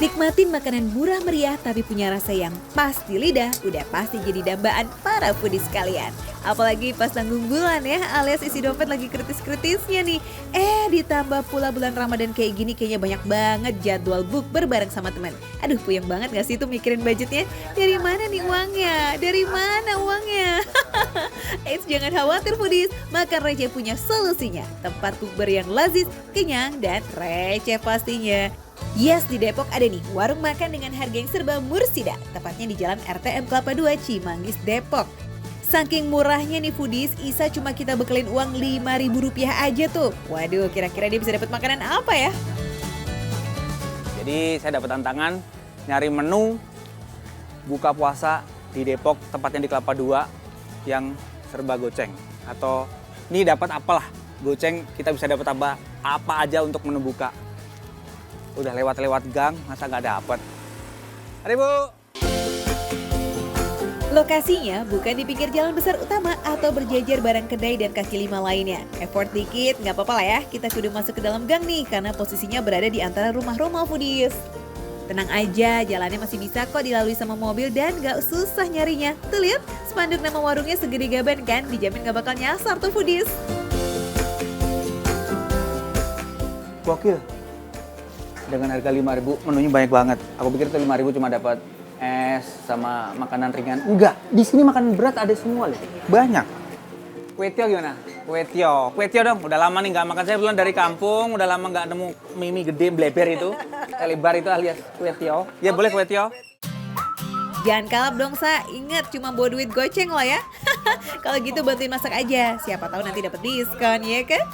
Nikmatin makanan murah meriah tapi punya rasa yang pas di lidah, udah pasti jadi dambaan para foodies sekalian. Apalagi pas tanggung bulan ya, alias isi dompet lagi kritis-kritisnya nih. Ditambah pula bulan Ramadan kayak gini kayaknya banyak banget jadwal bukber bareng sama teman. Aduh, puyeng banget gak sih itu mikirin budgetnya? Dari mana nih uangnya? Dari mana uangnya? Jangan khawatir foodies, Makan Receh punya solusinya. Tempat bukber yang lazis, kenyang, dan receh pastinya. Yes, di Depok ada nih warung makan dengan harga yang serba mursida, tepatnya di Jalan RTM Kelapa 2 Cimanggis, Depok. Saking murahnya nih foodies, Isa cuma kita bekelin uang Rp5.000 aja tuh. Waduh, kira-kira dia bisa dapat makanan apa ya? Jadi saya dapat tantangan nyari menu buka puasa di Depok, tepatnya di Kelapa 2 yang serba goceng. Atau ini dapat apalah goceng, kita bisa dapat apa aja untuk menu buka. Udah lewat-lewat gang, masa nggak dapet? Mari Bu! Lokasinya bukan di pinggir jalan besar utama atau berjejer bareng kedai dan kaki lima lainnya. Effort dikit, nggak apa-apa lah ya. Kita kudu masuk ke dalam gang nih, karena posisinya berada di antara rumah-rumah foodies. Tenang aja, jalannya masih bisa kok dilalui sama mobil dan nggak susah nyarinya. Tuh lihat, spanduk nama warungnya segede gaban kan, dijamin nggak bakal nyasar tuh foodies. Gokil. Dengan harga 5.000, menunya banyak banget. Aku pikir itu 5.000 cuma dapat es sama makanan ringan. Enggak, di sini makanan berat ada semua loh. Banyak. Kue tio gimana? Kue tio dong. Udah lama nih nggak makan. Saya pulang dari kampung, udah lama nggak nemu mie gede bleber itu. Lebar itu alias kue tio. Ya boleh kue tio. Jangan kalap dong Sa, ingat cuma bawa duit goceng loh ya. Kalau gitu bantuin masak aja, siapa tahu nanti dapat diskon ya kan?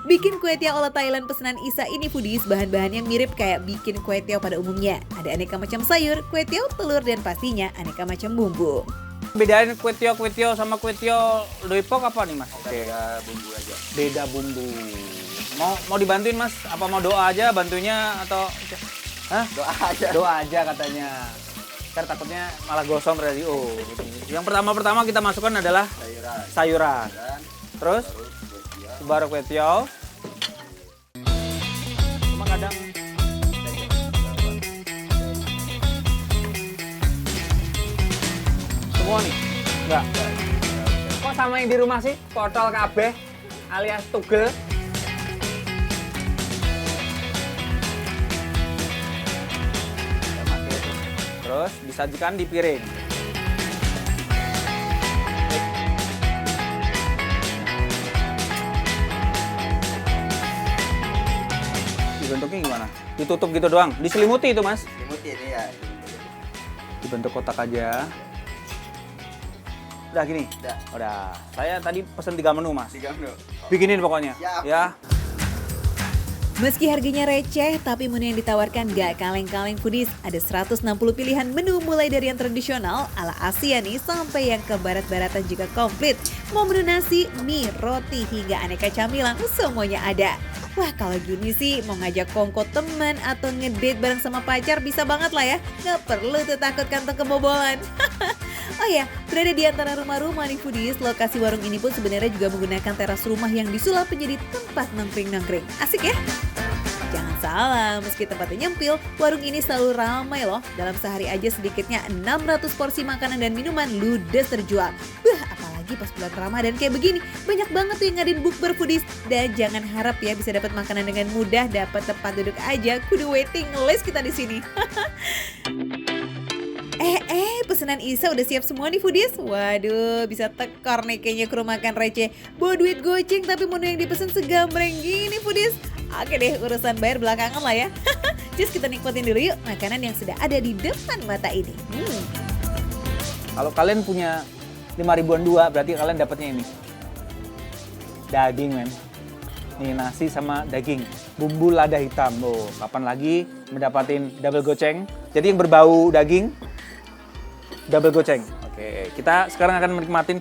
Bikin kue tiaw ala Thailand pesanan Isa ini foodies, bahan-bahannya mirip kayak bikin kue tiaw pada umumnya. Ada aneka macam sayur, kue tiaw, telur, dan pastinya aneka macam bumbu. Bedain kue tio sama kue tio Depok apa nih Mas? Beda bumbu aja. Beda bumbu. Mau dibantuin Mas? Apa mau doa aja bantunya atau? Hah? Doa aja. Doa aja katanya. Ntar takutnya malah gosong tadi. Oh. Yang pertama kita masukkan adalah sayuran. Terus baru kue tiaw. Cuma kadang semua nih? Enggak. Kok sama yang di rumah sih? Potol kabeh alias tugel. Terus disajikan di piring. Dibentuknya gimana? Ditutup gitu doang? Diselimuti itu Mas? Selimuti ini ya. Dibentuk kotak aja. Udah gini? Udah. Saya tadi pesen 3 menu Mas. 3 menu. Bikinin pokoknya. Siap. Ya. Meski harganya receh, tapi menu yang ditawarkan gak kaleng-kaleng foodies. Ada 160 pilihan menu mulai dari yang tradisional ala Asia nih sampai yang ke barat-baratan juga komplit. Mau menu nasi, mie, roti, hingga aneka camilan, semuanya ada. Wah, kalau gini sih mau ngajak kongko teman atau ngedate bareng sama pacar bisa banget lah ya. Nggak perlu tuh takut kantong kebobolan. Oh ya, berada di antara rumah-rumah nih foodies, lokasi warung ini pun sebenarnya juga menggunakan teras rumah yang disulap menjadi tempat nongkring-nongkring. Asik ya? Jangan salah, meski tempatnya nyempil, warung ini selalu ramai loh. Dalam sehari aja sedikitnya 600 porsi makanan dan minuman ludes terjual. Apalagi pas bulan Ramadan kayak begini, banyak banget tuh yang ngadain bukber foodies. Dan jangan harap ya bisa dapat makanan dengan mudah, dapat tempat duduk aja, kudu waiting list kita di sini. Pesanan Isa udah siap semua nih foodies. Waduh, bisa tekor nih kayaknya ke rumah makan receh. Bawa duit goceng tapi menu yang dipesan segambreng gini foodies. Oke deh, urusan bayar belakangan lah ya. Just kita nikmatin dulu yuk makanan yang sudah ada di depan mata ini. Kalau kalian punya 5.000-an dua, berarti kalian dapatnya ini. Daging men. Nih nasi sama daging. Bumbu lada hitam. Oh, kapan lagi mendapatin double goceng? Jadi yang berbau daging, double goceng. Oke, kita sekarang akan menikmatin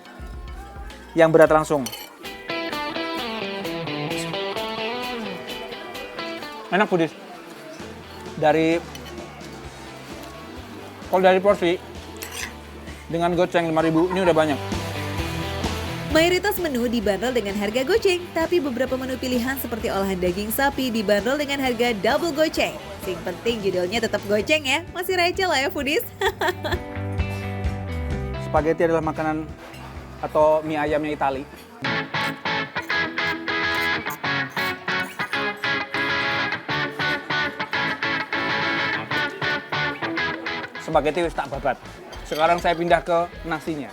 yang berat langsung. Enak foodies. Kalau dari porsi dengan goceng 5.000 ini udah banyak. Mayoritas menu dibanderol dengan harga goceng, tapi beberapa menu pilihan seperti olahan daging sapi dibanderol dengan harga double goceng. Yang penting judulnya tetap goceng ya, masih receh lah ya foodies. Spaghetti adalah makanan atau mie ayamnya Itali. Spaghetti wis tak babat. Sekarang saya pindah ke nasinya.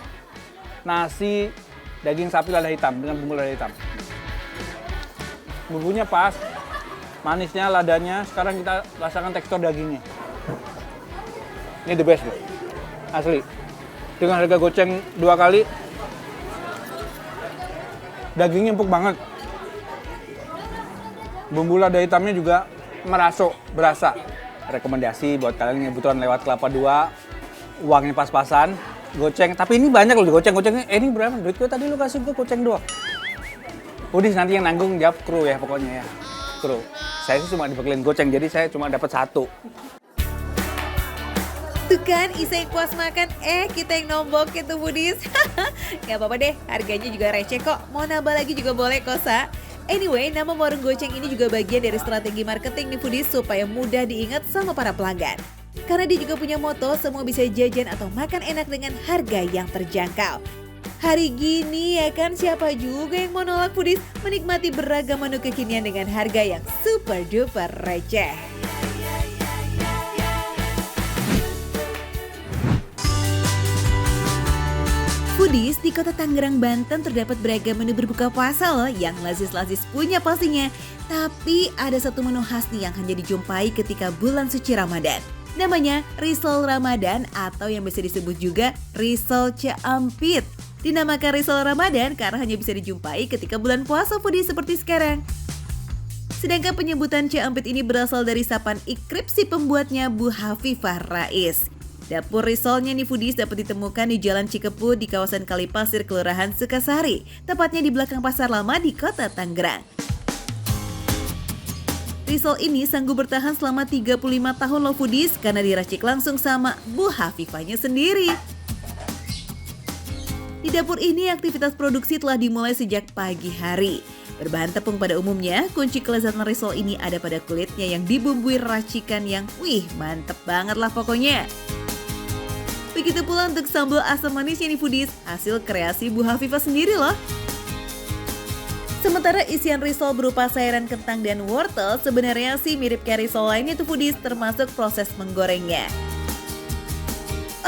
Nasi daging sapi lada hitam dengan bumbu lada hitam. Bumbunya pas, manisnya, ladanya. Sekarang kita rasakan tekstur dagingnya. Ini the best loh, asli. Dengan harga goceng 2 kali, dagingnya empuk banget. Bumbu lada hitamnya juga berasa. Rekomendasi buat kalian yang kebutuhan lewat Kelapa 2, uangnya pas-pasan. Goceng, tapi ini banyak loh goceng-gocengnya. Ini berapa? Duit gue tadi lu kasih gue goceng doang. Udis nanti yang nanggung jawab kru ya pokoknya ya. Kru. Saya sih cuma dibekelin goceng, jadi saya cuma dapat 1. Tuh kan, Isa yang puas makan, kita yang nombok itu foodies. Gak apa-apa deh, harganya juga receh kok. Mau nambah lagi juga boleh kok, Sa. Anyway, nama warung goceng ini juga bagian dari strategi marketing nih foodies supaya mudah diingat sama para pelanggan. Karena dia juga punya moto, semua bisa jajan atau makan enak dengan harga yang terjangkau. Hari gini ya kan, siapa juga yang mau nolak foodies menikmati beragam menu kekinian dengan harga yang super duper receh. Foodies, di kota Tangerang, Banten terdapat beragam menu berbuka puasa loh yang lazis-lazis punya pastinya. Tapi ada satu menu khas nih yang hanya dijumpai ketika bulan suci Ramadan. Namanya risol Ramadan atau yang bisa disebut juga risol Ciampit. Dinamakan risol Ramadan karena hanya bisa dijumpai ketika bulan puasa foodies seperti sekarang. Sedangkan penyebutan Ciampit ini berasal dari sapaan ikrip si pembuatnya, Bu Hafifah Rais. Dapur risolnya nih foodies dapat ditemukan di Jalan Cikepu di kawasan Kalipasir, Kelurahan Sukasari, tepatnya di belakang Pasar Lama di kota Tangerang. Risol ini sanggup bertahan selama 35 tahun loh foodies karena diracik langsung sama Bu Hafifahnya sendiri. Di dapur ini aktivitas produksi telah dimulai sejak pagi hari. Berbahan tepung pada umumnya, kunci kelezatan risol ini ada pada kulitnya yang dibumbui racikan yang mantep banget lah pokoknya. Begitu pula untuk sambal asam manisnya nih foodies, hasil kreasi Bu Hafifah sendiri loh. Sementara isian risol berupa sayuran kentang dan wortel sebenarnya sih mirip kayak risol lainnya tuh foodies, termasuk proses menggorengnya.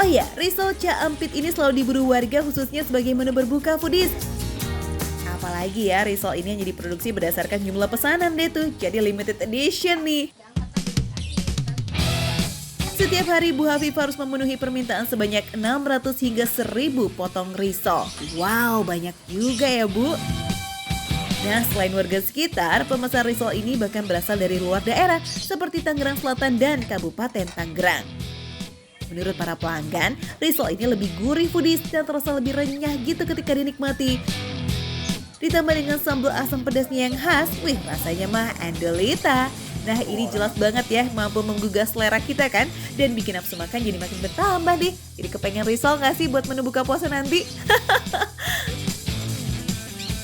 Oh iya, risol Ciampit ini selalu diburu warga khususnya sebagai menu berbuka foodies. Apalagi ya, risol ini hanya diproduksi berdasarkan jumlah pesanan deh tuh, jadi limited edition nih. Setiap hari Bu Hafifah harus memenuhi permintaan sebanyak 600 hingga 1000 potong risol. Wow, banyak juga ya Bu. Nah, selain warga sekitar, pemesan risol ini bahkan berasal dari luar daerah seperti Tangerang Selatan dan Kabupaten Tangerang. Menurut para pelanggan, risol ini lebih gurih foodies dan terasa lebih renyah gitu ketika dinikmati. Ditambah dengan sambal asam pedasnya yang khas, rasanya mah andalita. Nah, ini jelas banget ya mampu menggugah selera kita kan, dan bikin nafsu makan jadi makin bertambah deh. Jadi kepengen risol gak sih buat menu buka puasa nanti?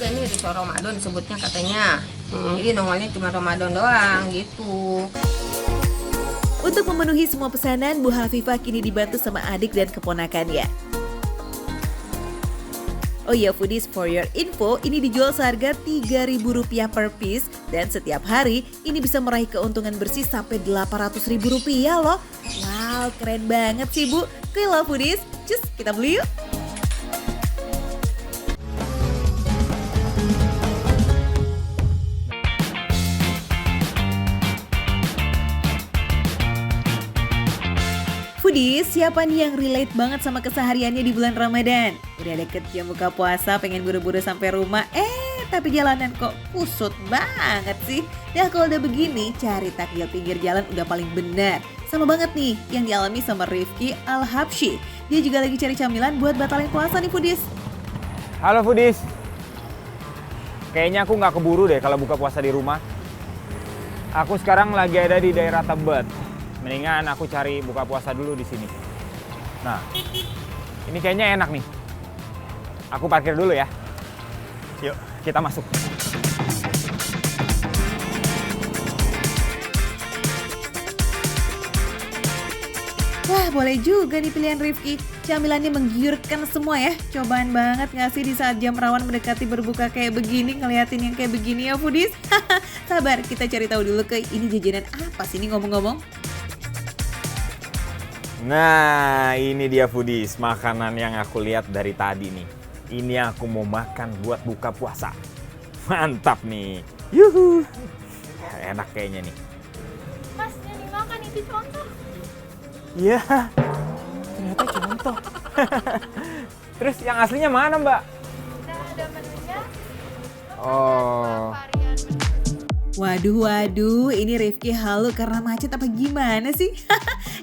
Ini risol Ramadan disebutnya katanya. Jadi nongolnya cuma Ramadan doang gitu. Untuk memenuhi semua pesanan, Bu Hafifah kini dibantu sama adik dan keponakannya. Oh iya foodies, for your info, ini dijual seharga Rp3.000 per piece dan setiap hari ini bisa meraih keuntungan bersih sampai Rp800.000 loh. Wow, keren banget sih Bu. Oke lah foodies, cus kita beli yuk. Foodies, siapa nih yang relate banget sama kesehariannya di bulan Ramadan? Udah deket jam buka puasa, pengen buru-buru sampai rumah, tapi jalanan kok kusut banget sih. Nah kalau udah begini, cari takjil pinggir jalan udah paling benar. Sama banget nih yang dialami sama Rifki Al-Habsyi. Dia juga lagi cari camilan buat batalin puasa nih Foodies. Halo Foodies. Kayaknya aku nggak keburu deh kalau buka puasa di rumah. Aku sekarang lagi ada di daerah Tebet. Mendingan aku cari buka puasa dulu di sini. Nah, ini kayaknya enak nih. Aku parkir dulu ya. Yuk, kita masuk. Wah, boleh juga nih pilihan Rifki. Camilannya menggiurkan semua ya. Cobaan banget nggak sih di saat jam rawan mendekati berbuka kayak begini, ngeliatin yang kayak begini ya foodies. Sabar, kita cari tahu dulu ke ini jajanan apa sih ini ngomong-ngomong. Nah, ini dia foodies, makanan yang aku lihat dari tadi nih. Ini aku mau makan buat buka puasa. Mantap nih. Yuhu. Enak kayaknya nih. Mas, yang dimakan itu contoh. Iya, ternyata contoh. Terus yang aslinya mana, Mbak? Nah, ada menunya. Oh. Varian. Waduh, ini Rifki halu karena macet apa gimana sih?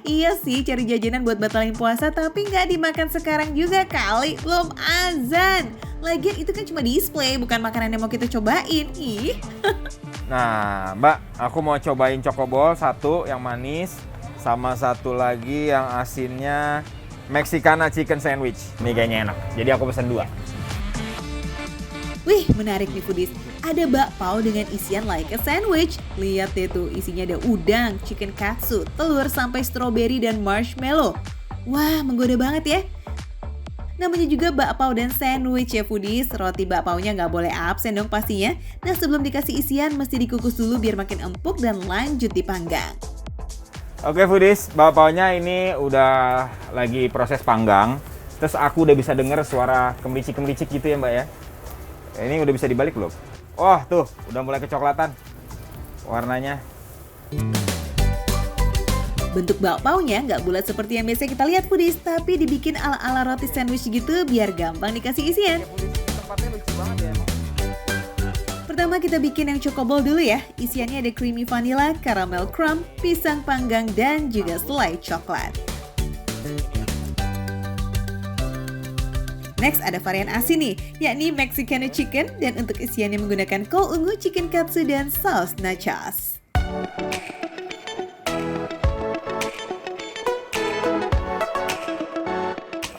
Iya sih, cari jajanan buat batalin puasa tapi nggak dimakan sekarang juga kali, belum azan. Lagian itu kan cuma display, bukan makanan yang mau kita cobain. Ih. Nah, Mbak, aku mau cobain cokobol satu yang manis, sama satu lagi yang asinnya Mexicana chicken sandwich. Ini kayaknya enak, jadi aku pesen 2. Wih, menarik nih foodies. Ada bakpao dengan isian like a sandwich. Lihat deh tuh, isinya ada udang, chicken katsu, telur, sampai strawberry dan marshmallow. Wah, menggoda banget ya. Namanya juga bakpao dan sandwich ya foodies. Roti bakpaonya nggak boleh absen dong pastinya. Nah, sebelum dikasih isian mesti dikukus dulu biar makin empuk dan lanjut dipanggang. Oke foodies, bakpaonya ini udah lagi proses panggang. Terus aku udah bisa denger suara kemericik-kemericik gitu ya Mbak ya. Ini udah bisa dibalik belum? Oh tuh, udah mulai kecoklatan warnanya. Bentuk bakpaonya nggak bulat seperti yang biasa kita lihat foodies, tapi dibikin ala-ala roti sandwich gitu biar gampang dikasih isian. Tempatnya lucu banget ya emang. Pertama kita bikin yang cokobol dulu ya. Isiannya ada creamy vanilla, caramel crumb, pisang panggang, dan juga selai coklat. Next ada varian asin nih, yakni Mexicana chicken, dan untuk isiannya menggunakan kol ungu, chicken katsu, dan saus nachos.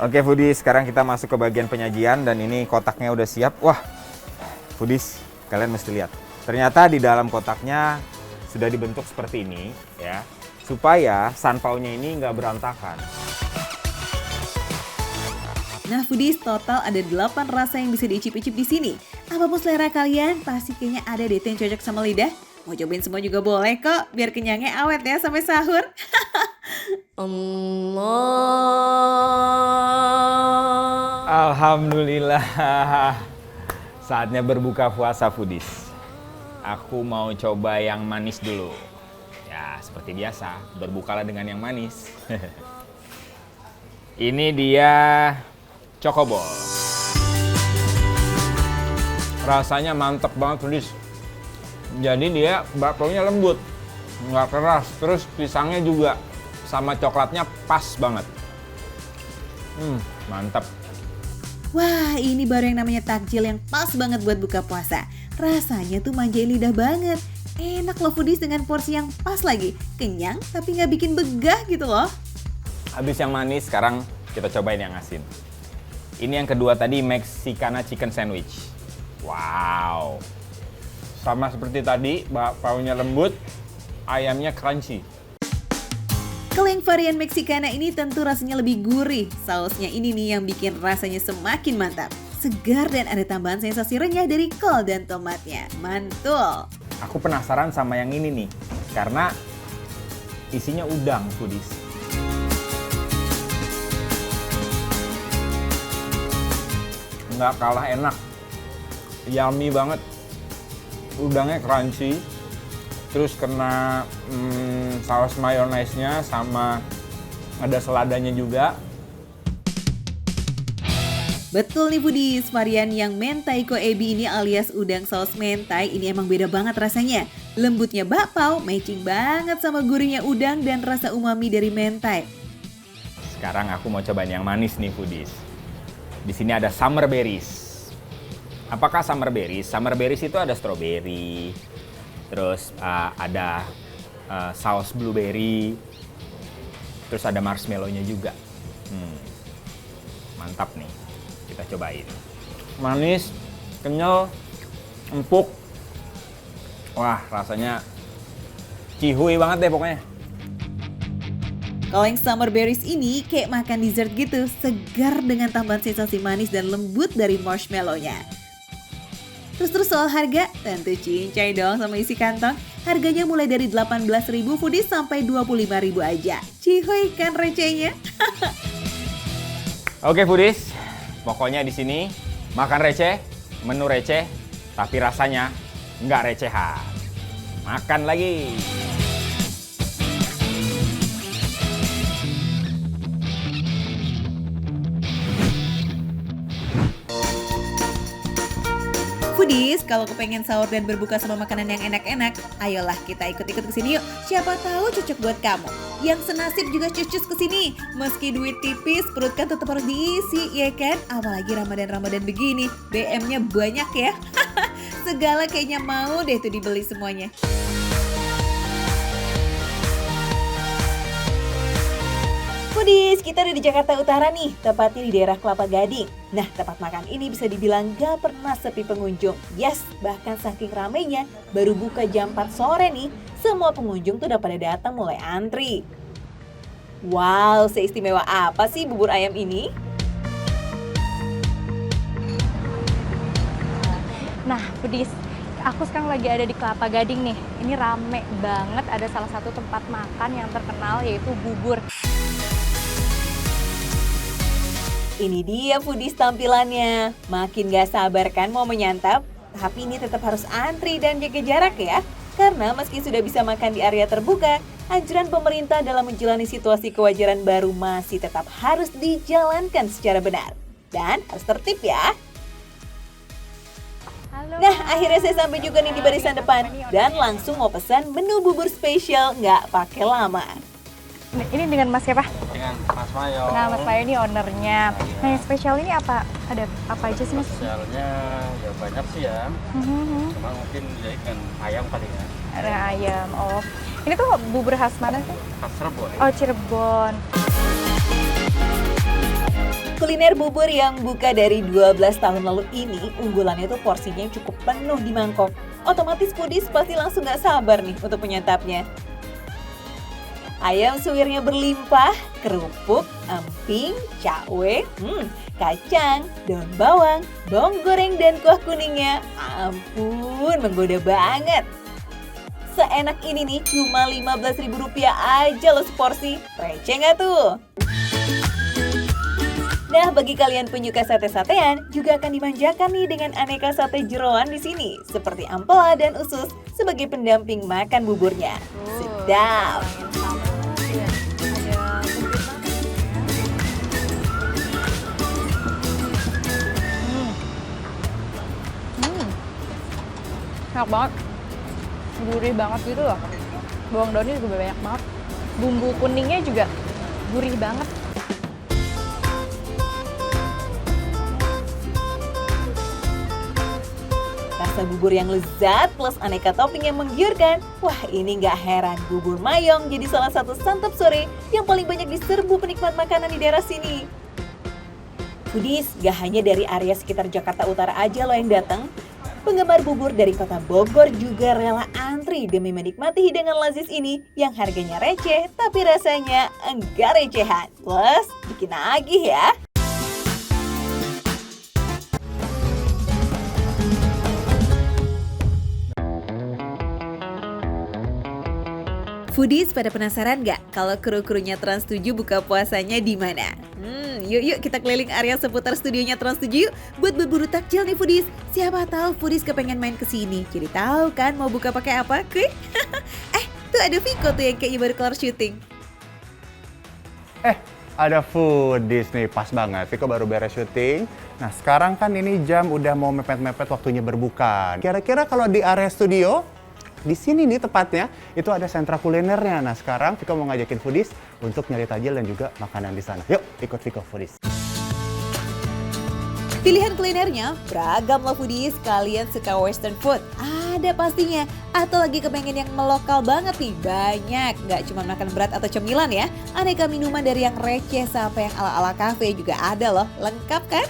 Oke foodies, sekarang kita masuk ke bagian penyajian dan ini kotaknya udah siap. Wah, foodies, kalian mesti lihat. Ternyata di dalam kotaknya sudah dibentuk seperti ini ya, supaya sanpaunya ini nggak berantakan. Nah foodies, total ada 8 rasa yang bisa diicip-icip di sini. Apapun selera kalian, pasti kayaknya ada deh yang cocok sama lidah. Mau cobain semua juga boleh kok, biar kenyangnya awet ya sampai sahur. Alhamdulillah, saatnya berbuka puasa foodies. Aku mau coba yang manis dulu. Ya seperti biasa, berbukalah dengan yang manis. Ini dia cokobol. Rasanya mantep banget foodies. Jadi dia bakpaonya lembut, nggak keras. Terus pisangnya juga sama coklatnya pas banget. Mantap. Wah, ini baru yang namanya takjil yang pas banget buat buka puasa. Rasanya tuh manjain lidah banget. Enak loh foodies dengan porsi yang pas lagi. Kenyang tapi nggak bikin begah gitu loh. Habis yang manis, sekarang kita cobain yang asin. Ini yang kedua tadi, Mexicana chicken sandwich. Wow. Sama seperti tadi, bakpaonya lembut, ayamnya crunchy. Kalau yang varian Mexicana ini tentu rasanya lebih gurih. Sausnya ini nih yang bikin rasanya semakin mantap. Segar dan ada tambahan sensasi renyah dari kol dan tomatnya. Mantul. Aku penasaran sama yang ini nih, karena isinya udang foodies. Nggak kalah enak, yummy banget, udangnya crunchy, terus kena saus mayonaise-nya sama ada seladanya juga. Betul nih foodies, varian yang mentaiko ebi ini alias udang saus mentai ini emang beda banget rasanya. Lembutnya bakpao matching banget sama gurihnya udang dan rasa umami dari mentai. Sekarang aku mau cobain yang manis nih foodies. Di sini ada summer berries. Apakah summer berries? Summer berries itu ada strawberry, terus ada saus blueberry, terus ada marshmallow-nya juga. Mantap nih, kita cobain. Manis, kenyal, empuk. Wah, rasanya cihuy banget deh pokoknya. Kalau yang summer berries ini kayak makan dessert gitu, segar dengan tambahan sensasi manis dan lembut dari marshmallow-nya. Terus soal harga, tentu cincai dong sama isi kantong. Harganya mulai dari 18.000 foodies sampai 25.000 aja. Cihuy kan recehnya? Oke foodies, pokoknya di sini makan receh, menu receh, tapi rasanya nggak recehan. Makan lagi. Foodies, kalau kepengen sahur dan berbuka sama makanan yang enak-enak, ayolah kita ikut-ikut ke sini yuk. Siapa tahu cocok buat kamu. Yang senasib juga cus ke sini. Meski duit tipis, perut kan tetap harus diisi, ya kan? Apalagi Ramadan begini, BM-nya banyak ya. Segala kayaknya mau deh tuh dibeli semuanya. Foodies, kita ada di Jakarta Utara nih, tepatnya di daerah Kelapa Gading. Nah, tempat makan ini bisa dibilang gak pernah sepi pengunjung. Yes, bahkan saking ramainya, baru buka jam 4 sore nih, semua pengunjung tuh udah pada datang mulai antri. Wow, seistimewa apa sih bubur ayam ini? Nah, Foodies, aku sekarang lagi ada di Kelapa Gading nih. Ini rame banget, ada salah satu tempat makan yang terkenal yaitu bubur. Ini dia foodies tampilannya. Makin gak sabar kan mau menyantap? Tapi ini tetap harus antri dan jaga jarak ya. Karena meski sudah bisa makan di area terbuka, anjuran pemerintah dalam menjalani situasi kewajaran baru masih tetap harus dijalankan secara benar. Dan harus tertib ya. Halo. Nah, akhirnya saya sampai juga nih di barisan depan. Dan langsung mau pesan menu bubur spesial nggak pakai lama. Ini dengan Mas siapa? Dengan Mas Mayo. Nah, Mas Mayo ini ownernya. Nah, yang spesial ini apa? Ada apa aja sih, Mas? Spesialnya ya banyak sih ya. Cuma mungkin ya ikan ayam kali ya. Ada ayam. Oh, ini tuh bubur khas mana sih? Khas Cirebon. Oh, Cirebon. Kuliner bubur yang buka dari 12 tahun lalu ini, unggulannya tuh porsinya cukup penuh di mangkok. Otomatis foodies pasti langsung gak sabar nih untuk menyantapnya. Ayam suwirnya berlimpah, kerupuk, emping, cakwe, kacang, daun bawang, bawang goreng, dan kuah kuningnya. Ampun, menggoda banget. Seenak ini nih cuma Rp15.000 aja loh seporsi. Receh nggak tuh? Nah, bagi kalian penyuka sate-satean, juga akan dimanjakan nih dengan aneka sate jeroan di sini, seperti ampela dan usus sebagai pendamping makan buburnya. Sedap. Enak banget. Gurih banget gitu loh. Bawang daunnya juga banyak banget. Bumbu kuningnya juga gurih banget. Rasa bubur yang lezat plus aneka topping yang menggiurkan. Wah, ini nggak heran bubur mayong jadi salah satu santap sore yang paling banyak diserbu penikmat makanan di daerah sini. Foodies, gak hanya dari area sekitar Jakarta Utara aja loh yang datang. Penggemar bubur dari kota Bogor juga rela antri demi menikmati hidangan lazis ini yang harganya receh tapi rasanya enggak recehan. Plus, bikin nagih ya. Foodies pada penasaran nggak kalau kru-krunya Trans 7 buka puasanya di mana? Yuk kita keliling area seputar studionya Trans 7 yuk buat berburu takjil nih Foodies. Siapa tahu Foodies kepengen main ke sini. Jadi tahu kan mau buka pakai apa? Kuy? Tuh ada Viko tuh yang kayaknya baru kelar syuting. Ada Foodies nih, pas banget. Viko baru beres syuting. Nah, sekarang kan ini jam udah mau mepet-mepet waktunya berbuka. Kira-kira kalau di area studio, di sini nih tepatnya, itu ada sentra kulinernya. Nah, sekarang Viko mau ngajakin Foodies untuk nyari tajil dan juga makanan di sana. Yuk, ikut Viko Foodies. Pilihan kulinernya beragam loh foodies, kalian suka western food? Ada pastinya. Atau lagi kepengen yang melokal banget nih? Banyak, nggak cuma makan berat atau cemilan ya. Aneka minuman dari yang receh sampai yang ala-ala cafe juga ada loh, lengkap kan?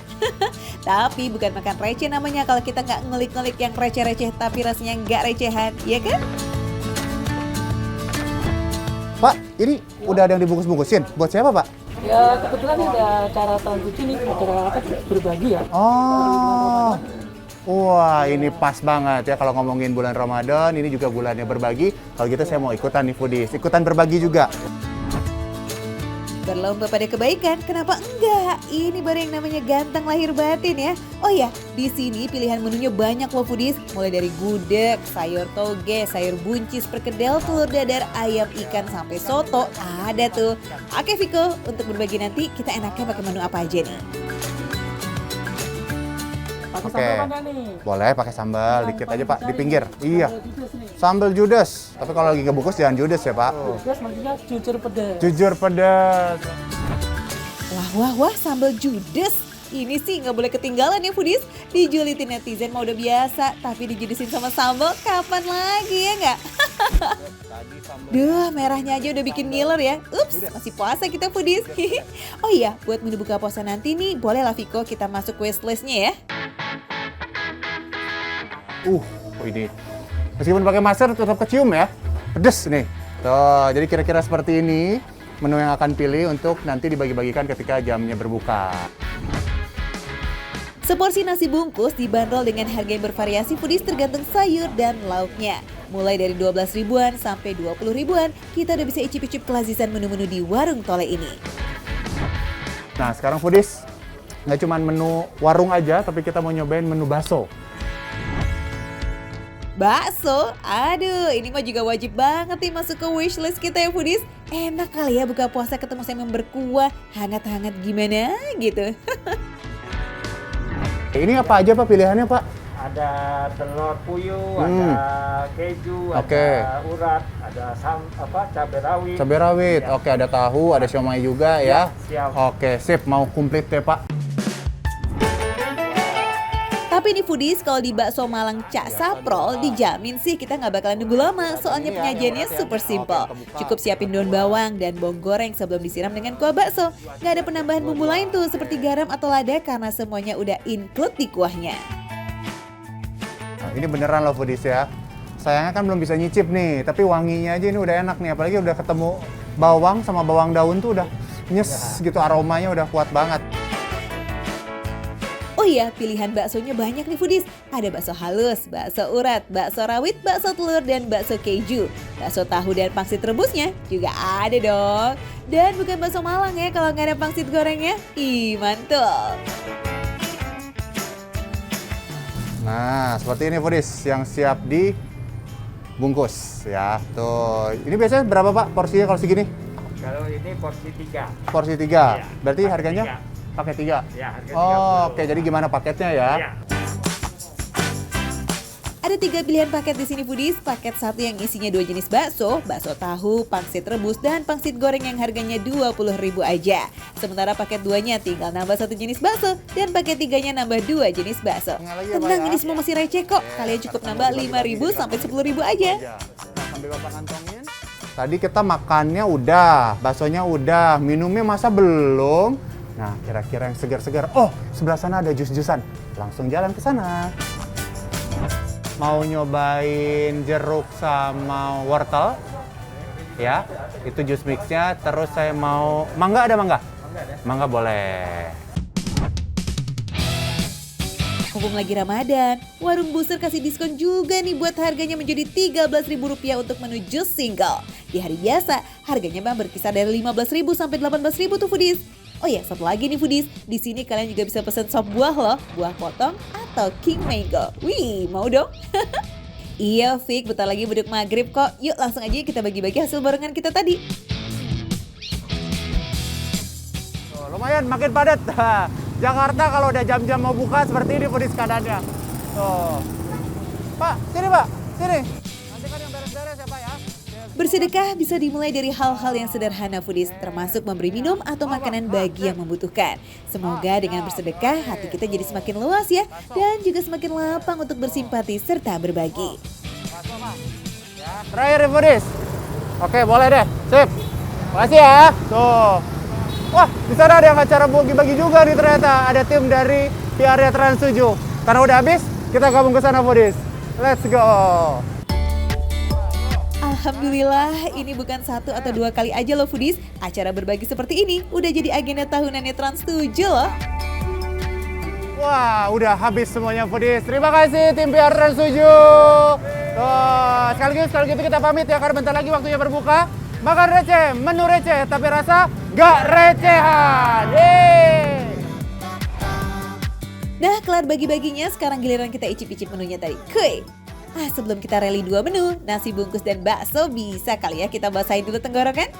Tapi bukan makan receh namanya kalau kita nggak ngulik-ngulik yang receh-receh tapi rasanya nggak recehan, ya kan? Pak, ini udah ada yang dibungkus-bungkusin. Buat siapa, Pak? Ya kebetulan ada acara tahun suci nih, acara apa berbagi ya. Oh, wah ini pas banget ya kalau ngomongin bulan Ramadan, ini juga bulannya berbagi. Kalau gitu saya mau ikutan nih foodies, ikutan berbagi juga. Berlomba pada kebaikan, kenapa enggak? Ini baru yang namanya ganteng lahir batin ya. Oh ya, di sini pilihan menunya banyak loh foodies. Mulai dari gudeg, sayur toge, sayur buncis, perkedel, telur dadar, ayam, ikan, sampai soto. Ada tuh. Oke Viko, untuk berbagi nanti kita enaknya pakai menu apa aja nih? Pakai Oke. sambal mana nih? Boleh pakai sambal dikit aja Pak, di pinggir. Sambal Iya, judes nih. sambal judes. Tapi kalau lagi ngebungkus jangan judes ya Pak. Judes maksudnya jujur pedas. Jujur pedas. Wah, sambal judes. Ini sih nggak boleh ketinggalan ya foodies. Dijulitin netizen mah udah biasa, tapi dijudesin sama sambal kapan lagi ya nggak? Duh, merahnya aja udah bikin ngiler ya. Ups, masih puasa kita foodies. Oh iya, buat menu buka puasa nanti nih, boleh lah Viko kita masuk wishlist-nya ya. Ini meskipun pakai masker tetap kecium ya. Pedes nih. Tuh, jadi kira-kira seperti ini menu yang akan pilih untuk nanti dibagi-bagikan ketika jamnya berbuka. Seporsi nasi bungkus dibanderol dengan harga yang bervariasi foodies tergantung sayur dan lauknya. Mulai dari 12 ribuan sampai 20 ribuan, kita udah bisa icip-icip kelazisan menu-menu di warung Tole ini. Nah, sekarang foodies nggak cuma menu warung aja, tapi kita mau nyobain menu bakso. Bakso, aduh ini mah juga wajib banget nih masuk ke wishlist kita ya foodies. Enak kali ya buka puasa ketemu sama yang berkuah, hangat-hangat gimana gitu. Ini apa aja Pak pilihannya Pak? Ada telur puyuh, Hmm. ada keju, Oke. ada urat, ada cabai rawit. Cabai rawit, Ya. oke ada tahu, ada siomay juga ya. Siap. Oke, sip, mau komplit deh Pak. Tapi nih foodies, kalau di bakso Malang Cak Saprol dijamin sih kita nggak bakalan nunggu lama. Soalnya penyajiannya super simple. Cukup siapin daun bawang dan bawang goreng sebelum disiram dengan kuah bakso. Nggak ada penambahan bumbu lain tuh seperti garam atau lada karena semuanya udah include di kuahnya. Nah, ini beneran loh foodies ya. Sayangnya kan belum bisa nyicip nih, tapi wanginya aja ini udah enak nih. Apalagi udah ketemu bawang sama bawang daun tuh udah nyes gitu, aromanya udah kuat banget. Oh iya, pilihan baksonya banyak nih foodies. Ada bakso halus, bakso urat, bakso rawit, bakso telur, dan bakso keju. Bakso tahu dan pangsit rebusnya juga ada dong. Dan bukan bakso Malang ya kalau nggak ada pangsit gorengnya. Ih, mantul. Nah, seperti ini foodies yang siap dibungkus ya. Tuh, ini biasanya berapa Pak porsinya kalau segini? Kalau ini porsi 3. Porsi 3. Iya, Berarti pakai harganya? 3. Pakai 3. Ya, harga Oh, 30. oke. Jadi gimana paketnya ya? Ya. Ada 3 pilihan paket di sini foodies. Paket 1 yang isinya 2 jenis bakso, bakso tahu, pangsit rebus, dan pangsit goreng yang harganya 20.000 aja. Sementara paket 2-nya tinggal nambah 1 jenis bakso, dan paket 3-nya nambah 2 jenis bakso. Tengah lagi ya, Pak, Tenang, ya? ini semua masih receh kok. Kalian cukup nambah 5.000 sampai 10.000 aja. Nah, sambil Bapak kantongin. Tadi kita makannya udah, baksonya udah, minumnya masa belum? Nah, kira-kira yang segar-segar. Oh, sebelah sana ada jus-jusan. Langsung jalan ke sana. Mau nyobain jeruk sama wortel? Ya, itu jus mixnya. Terus saya mau mangga, ada mangga? Mangga boleh. Mumpung lagi Ramadan, Warung Buser kasih diskon juga nih buat harganya menjadi Rp13.000 untuk menu jus single. Di hari biasa, harganya bang berkisar dari Rp15.000 sampai Rp18.000 tuh foodies. Oh ya, satu lagi nih foodies, di sini kalian juga bisa pesan sop buah loh, buah potong atau king mango. Wih, mau dong? Iya, Fik, bentar lagi beduk maghrib kok. Yuk langsung aja kita bagi-bagi hasil barengan kita tadi. Oh, lumayan makin padat. Jakarta kalau udah jam-jam mau buka seperti ini foodies keadaannya. Tuh. Pak, sini Pak, sini. Nanti kan yang beres-beres ya Pak ya. Bersedekah bisa dimulai dari hal-hal yang sederhana foodies, termasuk memberi minum atau makanan bagi yang membutuhkan. Semoga dengan bersedekah hati kita jadi semakin luas ya, dan juga semakin lapang untuk bersimpati serta berbagi. Terakhir foodies. Oke, boleh deh. Sip. Makasih ya. Tuh. Wah, di sana ada yang acara bagi-bagi juga nih ternyata. Ada tim dari PR Trans 7. Karena udah habis, kita gabung ke sana foodies. Let's go. Alhamdulillah, ini bukan 1 atau 2 kali aja loh foodies. Acara berbagi seperti ini udah jadi agenda tahunannya Trans 7 loh. Wah, udah habis semuanya foodies. Terima kasih tim PR Trans 7. Tuh, sekali lagi kita pamit ya karena bentar lagi waktunya berbuka. Makan receh, menu receh, tapi rasa gak recehan. Yeay. Nah, kelar bagi-baginya, sekarang giliran kita icip-icip menunya tadi. Kuy! Sebelum kita rally 2 menu, nasi bungkus dan bakso bisa kali ya kita basahin dulu tenggorokan?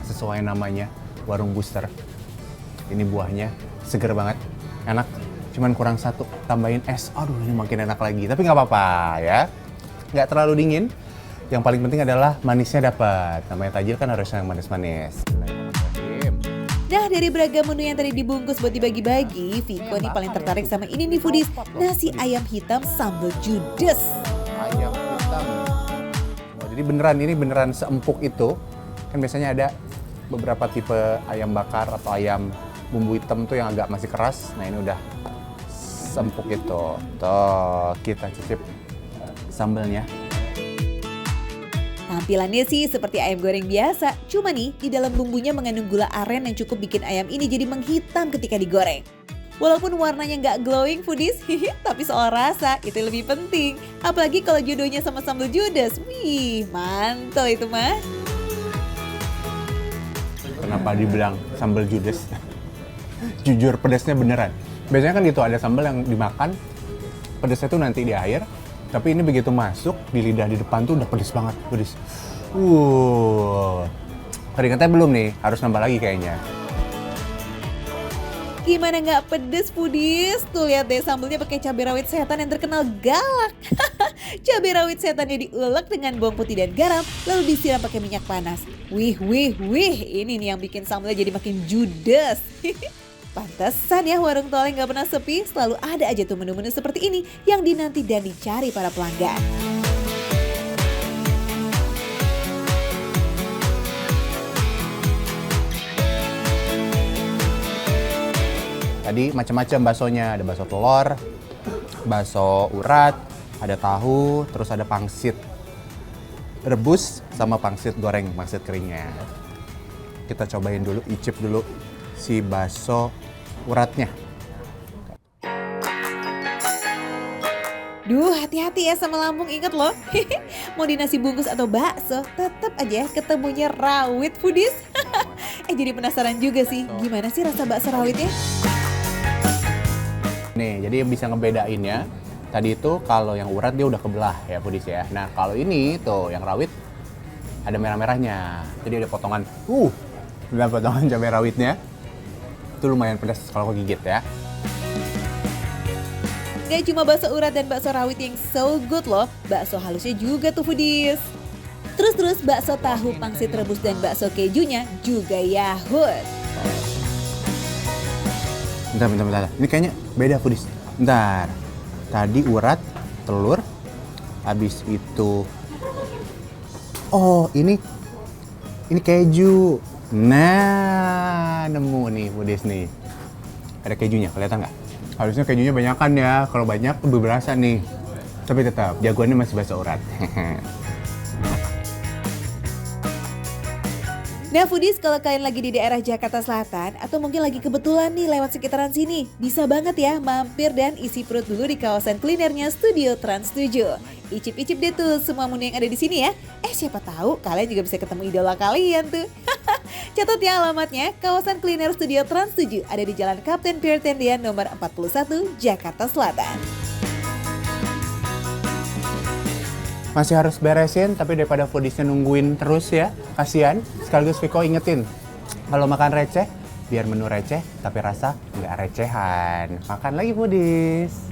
Sesuai namanya, warung booster. Ini buahnya seger banget, enak. Cuman kurang 1, tambahin es. Aduh, ini makin enak lagi. Tapi nggak apa-apa ya. Nggak terlalu dingin. Yang paling penting adalah manisnya dapat. Namanya tajil kan harus yang manis-manis. Nah, dari beragam menu yang tadi dibungkus buat dibagi-bagi, Viko nih paling tertarik sama ini nih foodies, nasi ayam hitam sambal judes. Ayam hitam. Oh, jadi ini beneran seempuk itu. Kan biasanya ada beberapa tipe ayam bakar atau ayam bumbu hitam tuh yang agak masih keras. Nah, ini udah seempuk itu. Tuh, kita cicip sambalnya. Tampilannya sih seperti ayam goreng biasa, cuma nih di dalam bumbunya mengandung gula aren yang cukup bikin ayam ini jadi menghitam ketika digoreng. Walaupun warnanya nggak glowing foodies, tapi soal rasa itu lebih penting. Apalagi kalau jodohnya sama sambal judes, wih mantul itu mah. Kenapa dibilang sambal judes? Jujur pedasnya beneran. Biasanya kan gitu ada sambal yang dimakan, pedasnya tuh nanti di akhir. Tapi ini begitu masuk di lidah di depan tuh udah pedes banget, pedes. Keringetnya belum nih, harus nambah lagi kayaknya. Gimana nggak pedes foodies? Tuh lihat deh sambelnya pakai cabai rawit setan yang terkenal galak. Cabai rawit setannya diulek dengan bawang putih dan garam, lalu disiram pakai minyak panas. Wih, ini nih yang bikin sambelnya jadi makin judes. Pantesan ya warung Toleng nggak pernah sepi, selalu ada aja tuh menu-menu seperti ini yang dinanti dan dicari para pelanggan. Tadi macam-macam baksonya, ada bakso telur, bakso urat, ada tahu, terus ada pangsit rebus sama pangsit goreng, pangsit keringnya. Kita cobain dulu, icip dulu si bakso uratnya. Duh, hati-hati ya sama lambung, inget loh. Mau di nasi bungkus atau bakso, tetap aja ketemunya rawit foodies. Jadi penasaran juga sih, gimana sih rasa bakso rawitnya? Nih, jadi bisa ngebedainnya. Tadi itu kalau yang urat dia udah kebelah ya foodies ya. Nah, kalau ini tuh yang rawit ada merah-merahnya. Jadi ada potongan, ada potongan cabai rawitnya. Itu lumayan pedas kalau kegigit ya. Gak cuma bakso urat dan bakso rawit yang so good loh, bakso halusnya juga tuh foodies. Terus bakso tahu, pangsit rebus dan bakso kejunya juga yahut. Bentar. Ini kayaknya beda foodies. Bentar. Tadi urat, telur, habis itu ini keju. Nah, nemu nih foodies nih. Ada kejunya, kelihatan nggak? Harusnya kejunya banyakan ya. Kalau banyak lebih berasa nih. Tapi tetap jagoannya masih bakso urat. Nah foodies, kalau kalian lagi di daerah Jakarta Selatan atau mungkin lagi kebetulan nih lewat sekitaran sini, bisa banget ya mampir dan isi perut dulu di kawasan kulinernya Studio Trans 7. Icip-icip deh tuh semua menu yang ada di sini ya. Siapa tahu kalian juga bisa ketemu idola kalian tuh. Catat ya alamatnya, kawasan kuliner Studio Trans 7 ada di Jalan Kapten Pierre Tendian nomor 41, Jakarta Selatan. Masih harus beresin, tapi daripada foodiesnya nungguin terus ya, kasihan. Sekaligus Viko ingetin, kalau makan receh, biar menu receh, tapi rasa nggak recehan. Makan lagi foodies.